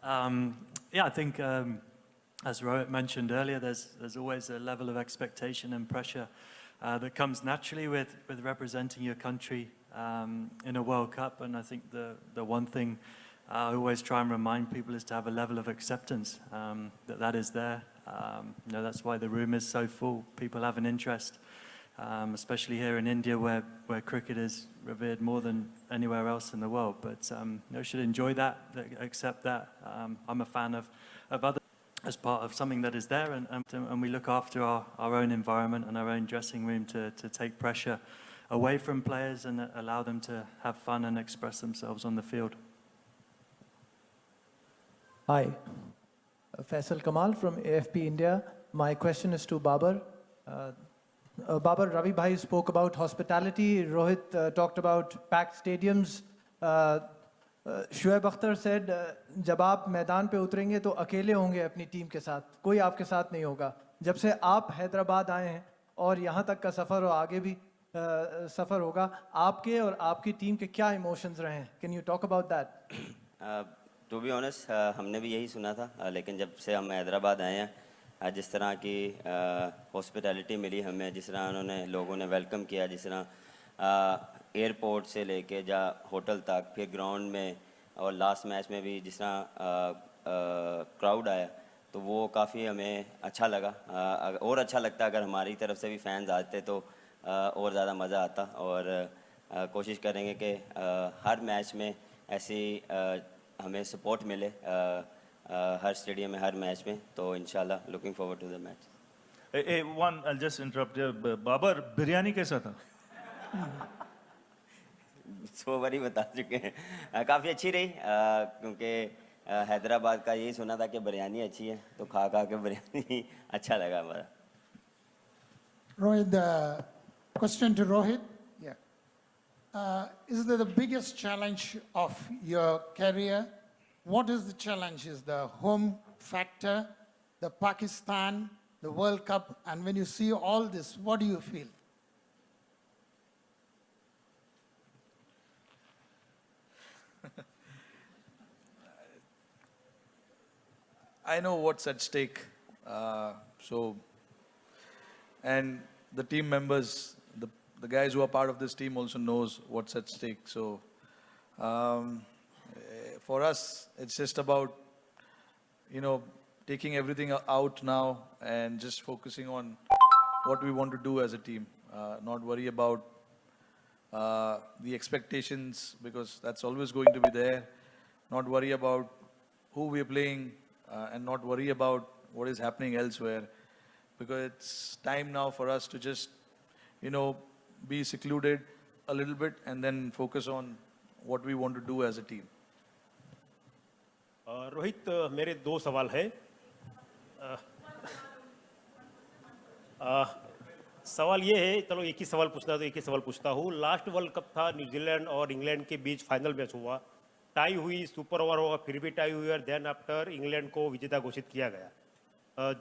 Yeah, I think as Rohit mentioned earlier, there's always a level of expectation and pressure that comes naturally with representing your country in a World Cup. And I think the one thing I always try and remind people is to have a level of acceptance that is there. That's why the room is so full. People have an interest, especially here in India, where cricket is revered more than anywhere else in the world. But should enjoy that, accept that. I'm a fan of other as part of something that is there, and we look after our own environment and our own dressing room to take pressure away from players and allow them to have fun and express themselves on the field. Hi, Faisal Kamal from AFP India. My question is to Babar. Babar, Ravi Bhai spoke about hospitality. Rohit talked about packed stadiums. Shoaib Akhtar said, जब आप मैदान पे उतरेंगे तो अकेले होंगे अपनी team के साथ, कोई आपके साथ नहीं होगा. जब से आप हैदराबाद आए हैं और यहाँ तक का सफ़र और आगे भी सफ़र होगा, आपके और आपकी टीम के क्या इमोशंस रहे हैं? Can you talk about that? To be honest, हमने भी यही सुना था, लेकिन जब से हम हैदराबाद आए हैं, जिस तरह की हॉस्पिटैलिटी मिली हमें, जिस तरह उन्होंने लोगों ने वेलकम किया, जिस तरह एयरपोर्ट से लेके जा होटल तक, फिर ग्राउंड में और लास्ट मैच में भी जिस तरह क्राउड आया, तो वो काफ़ी हमें अच्छा लगा. और अच्छा लगता अगर हमारी तरफ से भी फैंस आते तो और ज़्यादा मज़ा आता. और कोशिश करेंगे कि हर मैच में ऐसी हमें सपोर्ट मिले हर स्टेडियम में, हर मैच में. तो इंशाल्लाह looking forward to the match. One, I'll just interrupt you. Babar, biryani कैसा था? सो बारी बता चुके हैं. काफ़ी अच्छी रही, क्योंकि हैदराबाद का यही सुना था कि बिरयानी अच्छी है, तो खा के बिरयानी अच्छा लगा हमारा. Rohit, the question to Rohit. Yeah. Is the biggest challenge of your career? What is the challenge? Is the home factor, the Pakistan, the World Cup, and when you see all this, what do you feel? I know what's at stake. And the team members, the guys who are part of this team also knows what's at stake. So for us, it's just about, taking everything out now and just focusing on what we want to do as a team. Not worry about the expectations, because that's always going to be there. Not worry about who we're playing, and not worry about what is happening elsewhere, because it's time now for us to just, be secluded a little bit and then focus on what we want to do as a team. Rohit, मेरे दो सवाल हैं. सवाल ये है, चलो एक ही सवाल पूछना तो एक ही सवाल पूछता हूँ. लास्ट वर्ल्ड कप था, न्यूजीलैंड और इंग्लैंड के बीच फाइनल मैच हुआ, टाई हुई, सुपर ओवर हुआ, फिर भी टाई हुई, और देन आफ्टर इंग्लैंड को विजेता घोषित किया गया.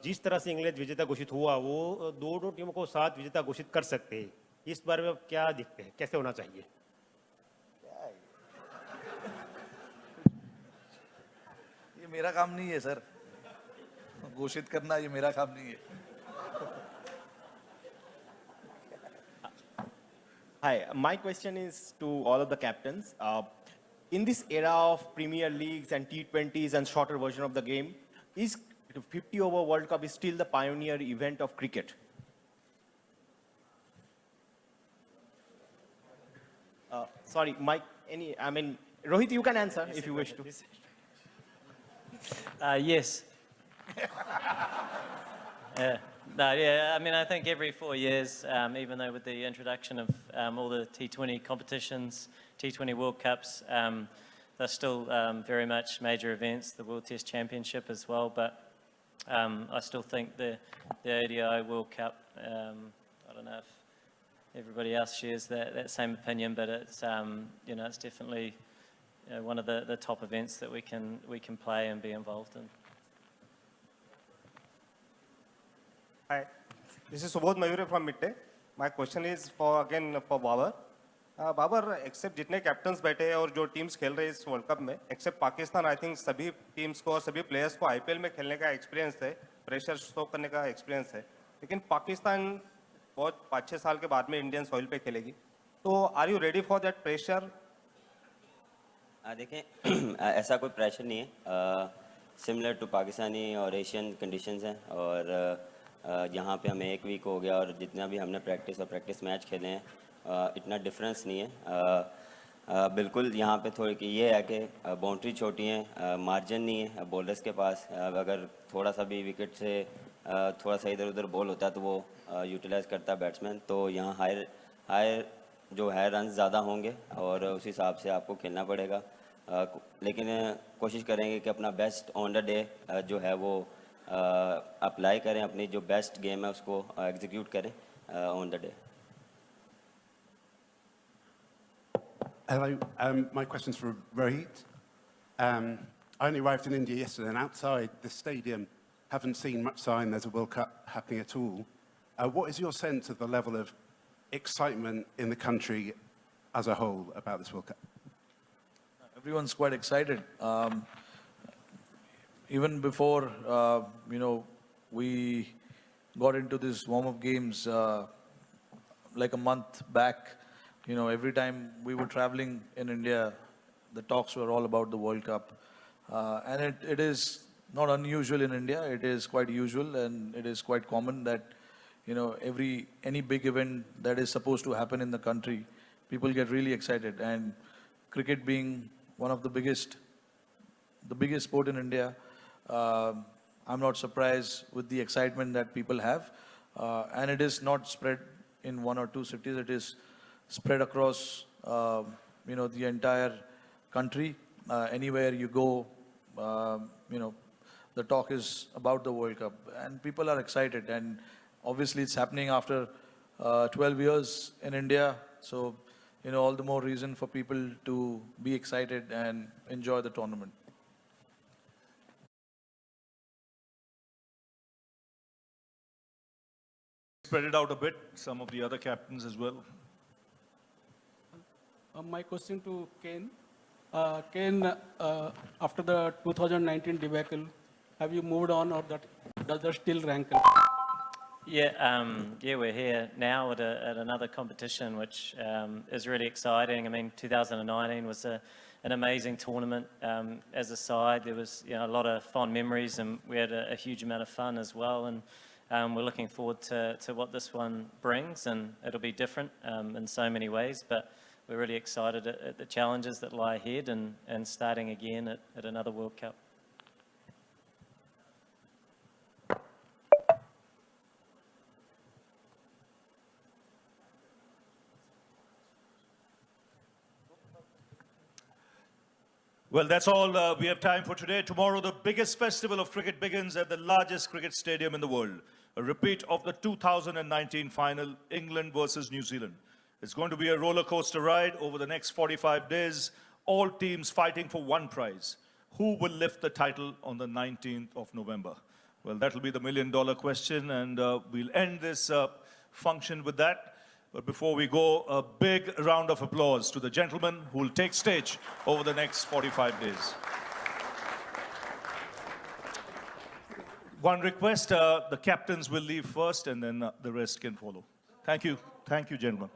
जिस तरह से इंग्लैंड विजेता घोषित हुआ, वो दोनों टीमों को साथ विजेता घोषित कर सकते हैं. इस बारे में आप क्या देखते हैं, कैसे होना चाहिए? ये मेरा काम नहीं है सर, घोषित करना ये मेरा काम नहीं है. Hi, my question is to all of the captains. In this era of Premier Leagues and T20s and shorter version of the game, is 50 over World Cup is still the pioneer event of cricket? Sorry, Mike, Rohit, you can answer if you wish to. Yes. I think every 4 years, even though with the introduction of all the T20 competitions, T20 World Cups, they're still very much major events, the World Test Championship as well, but I still think the ODI World Cup, I don't know if everybody else shares that same opinion, but it's, it's definitely one of the top events that we can play and be involved in. Hi, this is Subodh Mayure from Midday. My question is for Babar. Babar, except जितने captains बैठे हैं और जो teams खेल रहे हैं इस world cup में, एक्सेप्ट पाकिस्तान, आई थिंक सभी टीम्स को और सभी प्लेयर्स को आईपीएल में खेलने का एक्सपीरियंस है, प्रेशर स्टॉक करने का एक्सपीरियंस है, लेकिन पाकिस्तान बहुत 5-6 साल के बाद में इंडियन सॉइल पे खेलेगी, तो are you ready for that pressure? देखें ऐसा कोई प्रेशर नहीं है, सिमिलर टू पाकिस्तानी और एशियन कंडीशंस हैं, और यहाँ पे हमें 1 वीक हो गया और जितना भी हमने प्रैक्टिस मैच खेले हैं, इतना डिफरेंस नहीं है। बिल्कुल यहाँ पे थोड़ी कि ये है कि बाउंड्री छोटी है, मार्जिन नहीं है बॉलर्स के पास, अगर थोड़ा सा भी विकेट से थोड़ा सा इधर उधर बॉल होता है तो वो यूटिलाइज करता है बैट्समैन, तो यहाँ हायर जो है रन ज़्यादा होंगे और उस हिसाब से आपको खेलना पड़ेगा, लेकिन कोशिश करेंगे कि अपना बेस्ट ऑन द डे जो है वो अप्लाई करें, अपनी जो बेस्ट गेम है उसको एग्जीक्यूट करें on the day. Hello, my question's for Rohit. I only arrived in India yesterday, and outside the stadium haven't seen much sign there's a World Cup happening at all. What is your sense of the level of excitement in the country as a whole about this World Cup? Everyone's quite excited. Even before, we got into these warm-up games like a month back, every time we were traveling in India, the talks were all about the World Cup. And it is not unusual in India. It is quite usual, and it is quite common that, any big event that is supposed to happen in the country, people get really excited. And cricket being one of the biggest sport in India, I'm not surprised with the excitement that people have. And it is not spread in 1 or 2 cities. It is spread across, the entire country. Anywhere you go, the talk is about the World Cup, and people are excited. And obviously, it's happening after 12 years in India, so all the more reason for people to be excited and enjoy the tournament. Spread it out a bit, some of the other captains as well. My question to Ken. Ken, after the 2019 debacle, have you moved on, or does that still rankle? Yeah, we're here now at another competition, which is really exciting. I mean, 2019 was an amazing tournament. As a side, there was a lot of fond memories, and we had a huge amount of fun as well. And we're looking forward to what this one brings, and it'll be different in so many ways. But we're really excited at the challenges that lie ahead, and starting again at another World Cup. Well, that's all we have time for today. Tomorrow, the biggest festival of cricket begins at the largest cricket stadium in the world. A repeat of the 2019 final, England versus New Zealand. It's going to be a roller coaster ride over the next 45 days. All teams fighting for one prize. Who will lift the title on the 19th of November? Well, that'll be the million-dollar question, and we'll end this function with that. But before we go, a big round of applause to the gentlemen who will take stage over the next 45 days. One request, the captains will leave first, and then the rest can follow. Thank you. Thank you, gentlemen.